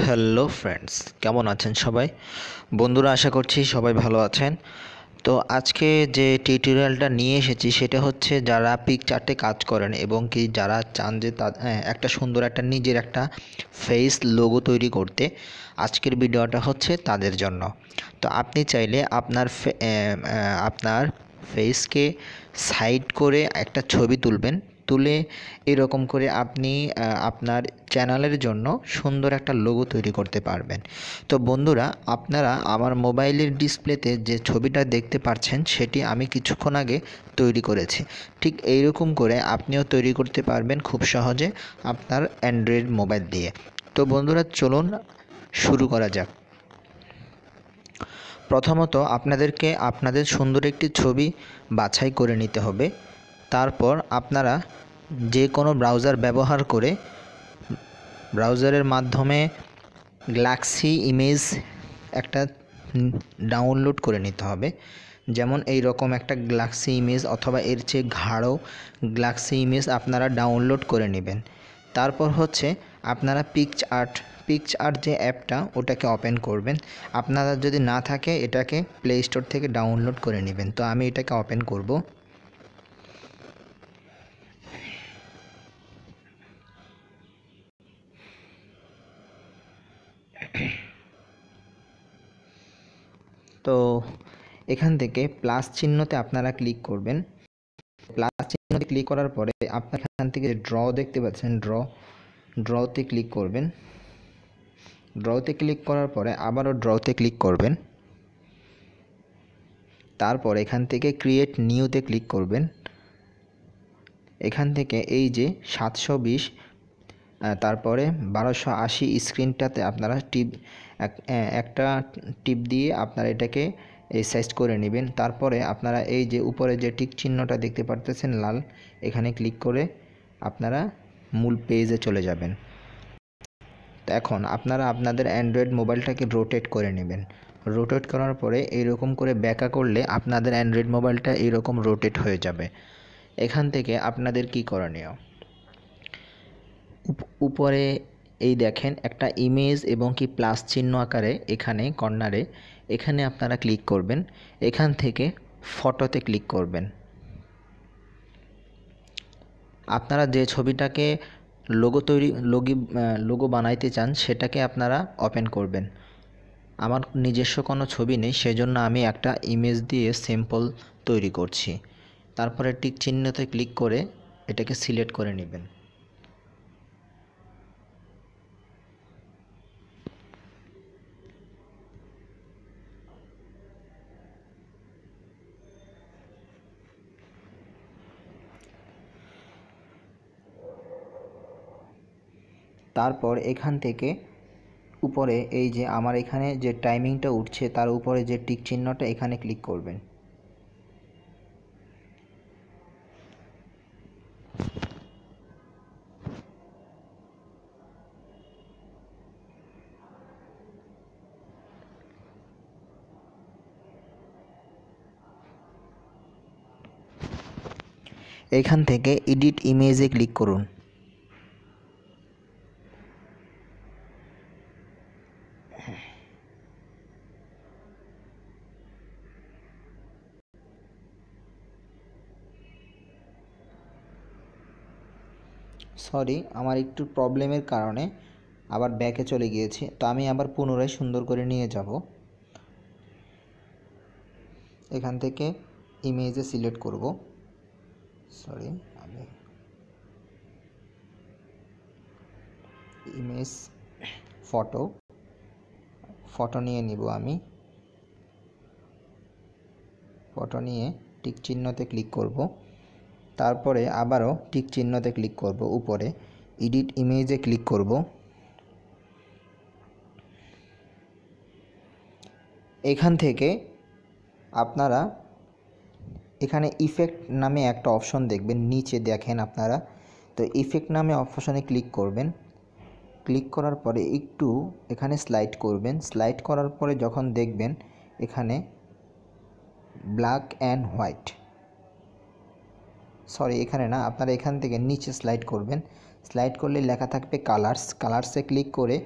Hello friends, কেমন আছেন সবাই? বন্ধুরা, আশা করছি সবাই ভালো আছেন। তো আজকে যে টিউটোরিয়ালটা নিয়ে এসেছি সেটা হচ্ছে যারা পিকচার্টে কাজ করেন এবং কি যারা চান যে একটা সুন্দর একটা নিজের একটা ফেস লোগো তৈরি করতে, আজকের ভিডিওটা হচ্ছে তাদের জন্য। তো আপনি চাইলে আপনার ফেসকে সাইড করে একটা ছবি তুলে এরকম করে আপনি আপনার চ্যানেলের জন্য সুন্দর একটা লোগো তৈরি করতে পারবেন। তো বন্ধুরা, আপনারা আমার মোবাইলের ডিসপ্লেতে যে ছবিটা দেখতে পাচ্ছেন সেটি আমি কিছুক্ষণ আগে তৈরি করেছি। ঠিক এইরকম করে আপনিও তৈরি করতে পারবেন খুব সহজে আপনার অ্যান্ড্রয়েড মোবাইল দিয়ে। তো বন্ধুরা, চলুন শুরু করা যাক। প্রথমত আপনাদেরকে আপনাদের সুন্দর একটি ছবি বাছাই করে নিতে হবে। তারপর আপনারা যে কোনো ব্রাউজার ব্যবহার করে ব্রাউজারের মাধ্যমে গ্যালাক্সি ইমেজ একটা ডাউনলোড করে নিতে হবে। যেমন এই রকম একটা গ্যালাক্সি ইমেজ অথবা এর চেয়ে গাঢ় গ্যালাক্সি ইমেজ আপনারা ডাউনলোড করে নেবেন। তারপর হচ্ছে আপনারা পিকচার্ট যে অ্যাপটা ওটাকে ওপেন করবেন। আপনারা যদি না থাকে এটাকে প্লে স্টোর থেকে ডাউনলোড করে নেবেন। তো আমি এটাকে ওপেন করব। তো এখান থেকে প্লাস চিহ্নতে আপনারা ক্লিক করবেন। প্লাস চিহ্নতে ক্লিক করার পরে আপনার এখান থেকে ড্র দেখতে পাচ্ছেন, ড্রতে ক্লিক করবেন। ড্রতে ক্লিক করার পরে আবারও ড্রতে ক্লিক করবেন। তারপর এখান থেকে ক্রিয়েট নিউতে ক্লিক করবেন। এখান থেকে এই যে 720 তারপরে 1280 স্ক্রিনটাতে আপনারা একটা টিপ দিয়ে আপনারা এটাকে এই সাইজ করে নেবেন। তারপরে আপনারা এই যে উপরে যে টিক চিহ্নটা দেখতে পারতেছেন লাল, এখানে ক্লিক করে আপনারা মূল পেজে চলে যাবেন। তো এখন আপনারা আপনাদের অ্যান্ড্রয়েড মোবাইলটাকে রোটেট করে নেবেন। রোটেট করার পরে এইরকম করে ব্যাকা করলে আপনাদের অ্যান্ড্রয়েড মোবাইলটা এইরকম রোটেট হয়ে যাবে। এখান থেকে আপনাদের কি করণীয়, উপরে এই দেখেন একটা ইমেজ এবং কি প্লাস চিহ্ন আকারে এখানে কর্নারে, এখানে আপনারা ক্লিক করবেন। এখান থেকে ফটোতে ক্লিক করবেন। আপনারা যে ছবিটাকে লোগো বানাইতে চান সেটাকে আপনারা ওপেন করবেন। আমার নিজস্ব কোনো ছবি নেই, সেজন্য আমি একটা ইমেজ দিয়ে সিম্পল তৈরি করছি। তারপরে টিক চিহ্নতে ক্লিক করে এটাকে সিলেক্ট করে নেবেন। তারপর এখান থেকে উপরে এই যে আমার এখানে যে টাইমিংটা উঠছে তার উপরে যে টিক চিহ্নটা, এখানে ক্লিক করবেন। এখান থেকে এডিট ইমেজে ক্লিক করুন। সরি, আমার একটু প্রবলেমের কারণে আবার ব্যাকে চলে গিয়েছি। তো আমি আবার পুনরায় সুন্দর করে নিয়ে যাব। এখান থেকে ইমেজে সিলেক্ট করব। সরি, আমি ইমেজ ফটো নিয়ে নিব। আমি ফটো নিয়ে টিক চিহ্নতে ক্লিক করব। তারপরে আবারও টিক চিহ্নতে ক্লিক করব। উপরে এডিট ইমেজে ক্লিক করব। এখান থেকে আপনারা এখানে ইফেক্ট নামে একটা অপশন দেখবেন, নিচে দেখেন আপনারা। তো ইফেক্ট নামে অপশনে ক্লিক করবেন। ক্লিক করার পরে একটু এখানে স্লাইড করবেন। স্লাইড করার পরে যখন দেখবেন এখানে ব্ল্যাক অ্যান্ড হোয়াইট, সরি এখানে না, আপনারা এখান থেকে নিচে স্লাইড করবেন। স্লাইড করলে লেখা থাকবে কালার্স, কালার্সে ক্লিক করে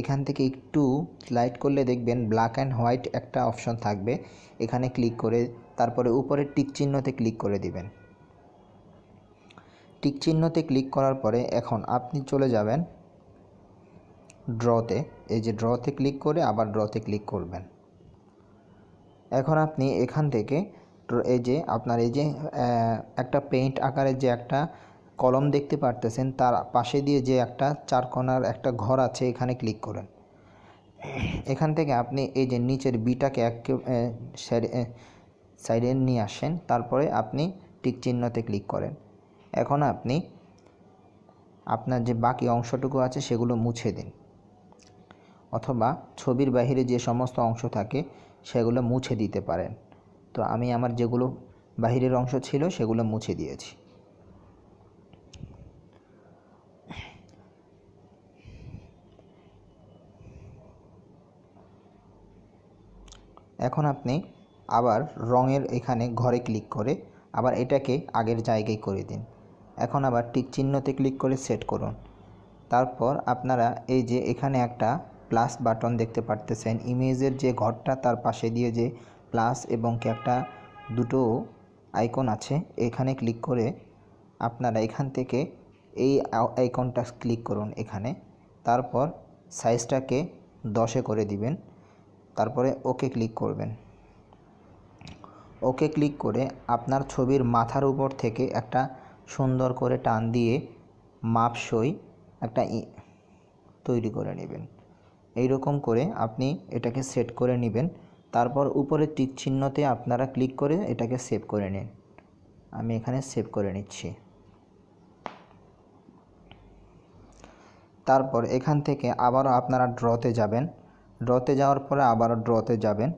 এখান থেকে একটু স্লাইড করলে দেখবেন ব্ল্যাক অ্যান্ড হোয়াইট একটা অপশন থাকবে, এখানে ক্লিক করে তারপরে উপরে টিক চিহ্নতে ক্লিক করে দিবেন। টিক চিহ্নতে ক্লিক করার পরে এখন আপনি চলে যাবেন ড্রতে, এই যে ড্রতে ক্লিক করে আবার ড্রতে ক্লিক করবেন। এখন আপনি এখান থেকে এই যে আপনার এই যে একটা পেইন্ট আকারের যে একটা কলম দেখতে পারতেছেন, তার পাশে দিয়ে যে একটা চার কোণার একটা ঘর আছে, এখানে ক্লিক করেন। এখান থেকে আপনি এই যে নিচের বিটাকে সাইডে নিয়ে আসেন, তারপরে আপনি টিক চিহ্নতে ক্লিক করেন। এখন আপনি আপনার যে বাকি অংশটুকু আছে সেগুলো মুছে দিন, অথবা ছবির বাইরে যে সমস্ত অংশ থাকে সেগুলো মুছে দিতে পারেন। তো আমি আমার যেগুলো বাহিরের অংশ ছিল সেগুলো মুছে দিয়েছি। এখন আপনি আবার রঙের এখানে ঘরে ক্লিক করে আবার এটাকে আগের জায়গায় করে দিন। এখন আবার টিক চিহ্নতে ক্লিক করে সেট করুন। তারপর আপনারা এই যে এখানে একটা প্লাস বাটন দেখতে পারতেছেন, ইমেজের যে ঘরটা তার পাশে দিয়ে যে প্লাস এবং একটা দুটো আইকন আছে, এখানে ক্লিক করে আপনারা এখান থেকে এই আইকনটা ক্লিক করুন এখানে, তারপর সাইজটাকে 10-এ করে দিবেন, তারপরে ওকে ক্লিক করবেন। ওকে ক্লিক করে আপনার ছবির মাথার উপর থেকে একটা সুন্দর করে টান দিয়ে মাপসই একটা তৈরি করে নেবেন। এই রকম করে আপনি এটাকে সেট করে নেবেন। তারপর উপরে টিক চিহ্নতে আপনারা ক্লিক করে এটাকে সেভ করে নিন। আমি এখানে সেভ করে নিচ্ছি। তারপর এখান থেকে আবারও আপনারা ড্রতে যাবেন, ড্রতে যাওয়ার পরে আবারও ড্রতে যাবেন।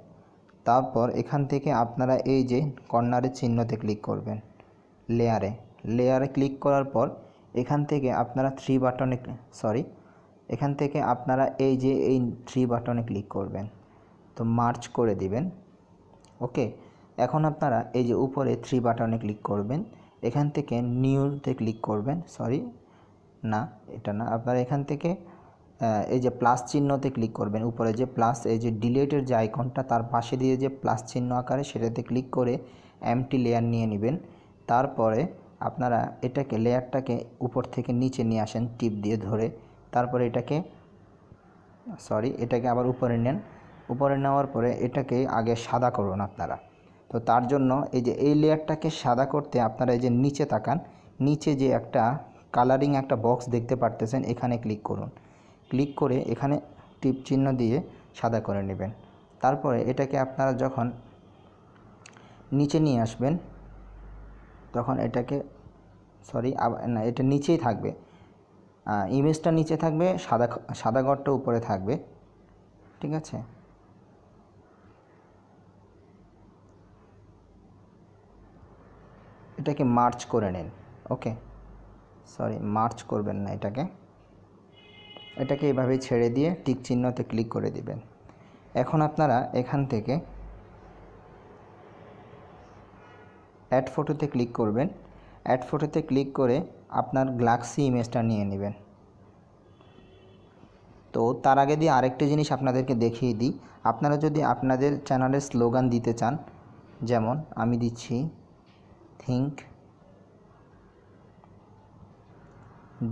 তারপর এখান থেকে আপনারা এই যে কর্নারের চিহ্নতে ক্লিক করবেন, লেয়ারে ক্লিক করার পর এখান থেকে আপনারা এখান থেকে আপনারা এই যে এই 3 বাটনে ক্লিক করবেন, তো মার্চ করে দিবেন। ওকে, এখন আপনারা এই যে উপরে 3 বাটনে ক্লিক করবেন, এখান থেকে নিউতে ক্লিক করবেন, এটা না, আপনারা এখান থেকে এই যে প্লাস চিহ্নতে ক্লিক করবেন, উপরে যে প্লাস এই যে ডিলিটের যে আইকনটা তার পাশে দিয়ে যে প্লাস চিহ্ন আকারে, সেটাতে ক্লিক করে এমটি লেয়ার নিয়ে নেবেন। তারপরে আপনারা এটাকে লেয়ারটাকে উপর থেকে নিচে নিয়ে আসেন টিপ দিয়ে ধরে, তারপরে এটাকে আবার উপরে নেন। উপরে নেওয়ার পরে এটাকে আগে সাদা করুন আপনারা। তো তার জন্য এই যে এই লেয়ারটাকে সাদা করতে আপনারা এই যে নিচে তাকান, নিচে যে একটা কালারিং একটা বক্স দেখতে পারতেছেন, এখানে ক্লিক করুন। ক্লিক করে এখানে টিপ চিহ্ন দিয়ে সাদা করে নেবেন। তারপরে এটাকে আপনারা যখন নিচে নিয়ে আসবেন, তখন এটাকে এটা নিচেই থাকবে, ইমেজটা নিচে থাকবে, সাদা ঘরটা উপরে থাকবে, ঠিক আছে। এটাকে মার্চ করে নিন। ওকে, মার্চ করবেন না, এটাকে এভাবে ছেড়ে দিয়ে টিক চিহ্নতে ক্লিক করে দিবেন। এখন আপনারা এখান থেকে অ্যাড ফটোতে ক্লিক করবেন। অ্যাড ফটোতে ক্লিক করে আপনার গ্যালাক্সি ইমেজটা নিয়ে নেবেন। তো তার আগে দিয়ে আরেকটি জিনিস আপনাদেরকে দেখিয়ে দিই, আপনারা যদি আপনাদের চ্যানেলের স্লোগান দিতে চান, যেমন আমি দিচ্ছি থিঙ্ক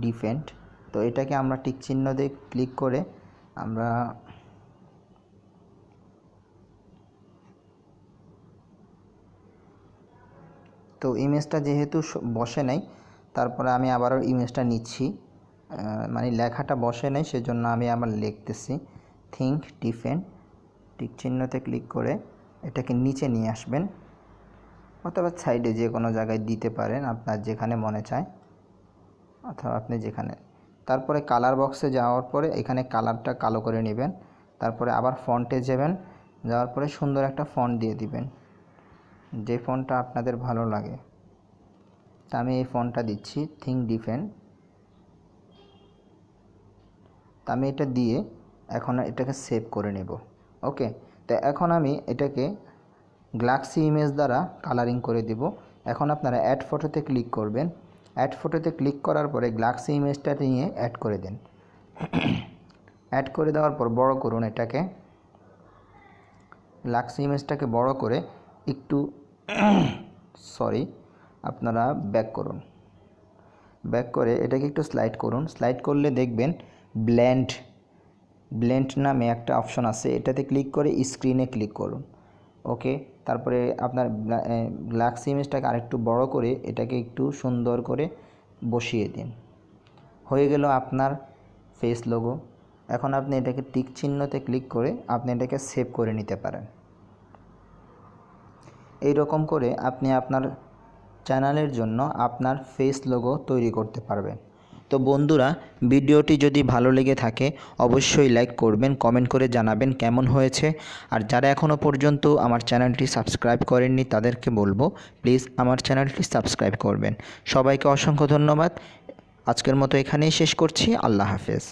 ডিফেন্ড, তো এটাকে আমরা টিক চিহ্ন দিয়ে ক্লিক করে আমরা তো ইমেজটা যেহেতু বসে নাই, তারপরে আমি আবারও ইমেজটা নিচ্ছি, মানে লেখাটা বসে নাই, সেজন্য আমি আবার লিখতেছি থিঙ্ক ডিফেন্ড। টিক চিহ্নতে ক্লিক করে এটাকে নিচে নিয়ে আসবেন, অথবা সাইডে যে কোনো জায়গায় দিতে পারেন আপনার যেখানে মনে চায়, অথবা আপনি যেখানে। তারপরে কালার বক্সে যাওয়ার পরে এখানে কালারটা কালো করে নেবেন। তারপরে আবার ফন্টে যাওয়ার পরে সুন্দর একটা ফন্ট দিয়ে দিবেন, যে ফন্টটা আপনাদের ভালো লাগে। তা আমি এই ফন্টটা দিচ্ছি থিঙ্ক ডিফেন্ড। তা আমি এটা দিয়ে এখন এটাকে সেভ করে নেব। ওকে, তো এখন আমি এটাকে গ্যালাক্সি ইমেজ দ্বারা কালারিং করে দেব। এখন আপনারা অ্যাড ফটোতে ক্লিক করবেন। অ্যাড ফটোতে ক্লিক করার পরে গ্যালাক্সি ইমেজটা নিয়ে অ্যাড করে দিন। অ্যাড করে দেওয়ার পর বড় করুন এটাকে, গ্যালাক্সি ইমেজটাকে বড় করে একটু আপনারা ব্যাক করুন। ব্যাক করে এটাকে একটু স্লাইড করুন। স্লাইড করলে দেখবেন ব্লেন্ড নামে একটা অপশন আছে, এটাতে ক্লিক করে স্ক্রিনে ক্লিক করুন। ওকে, তারপরে আপনার গ্যালাক্সি ইমেজটাকে আরেকটু বড় করে এটাকে একটু সুন্দর করে বসিয়ে দিন। হয়ে গেল আপনার ফেস লোগো। এখন আপনি এটাকে টিক চিহ্নতে ক্লিক করে আপনি এটাকে সেভ করে নিতে পারেন। এই রকম করে আপনি আপনার চ্যানেলের জন্য আপনার ফেস লোগো তৈরি করতে পারবেন। তো বন্ধুরা, ভিডিওটি যদি ভালো লেগে থাকে অবশ্যই লাইক করবেন, কমেন্ট করে জানাবেন কেমন হয়েছে। আর যারা এখনও পর্যন্ত আমার চ্যানেলটি সাবস্ক্রাইব করেননি তাদেরকে বলবো প্লিজ আমার চ্যানেলটি সাবস্ক্রাইব করবেন। সবাইকে অসংখ্য ধন্যবাদ। আজকের মতো এখানেই শেষ করছি। আল্লাহ হাফেজ।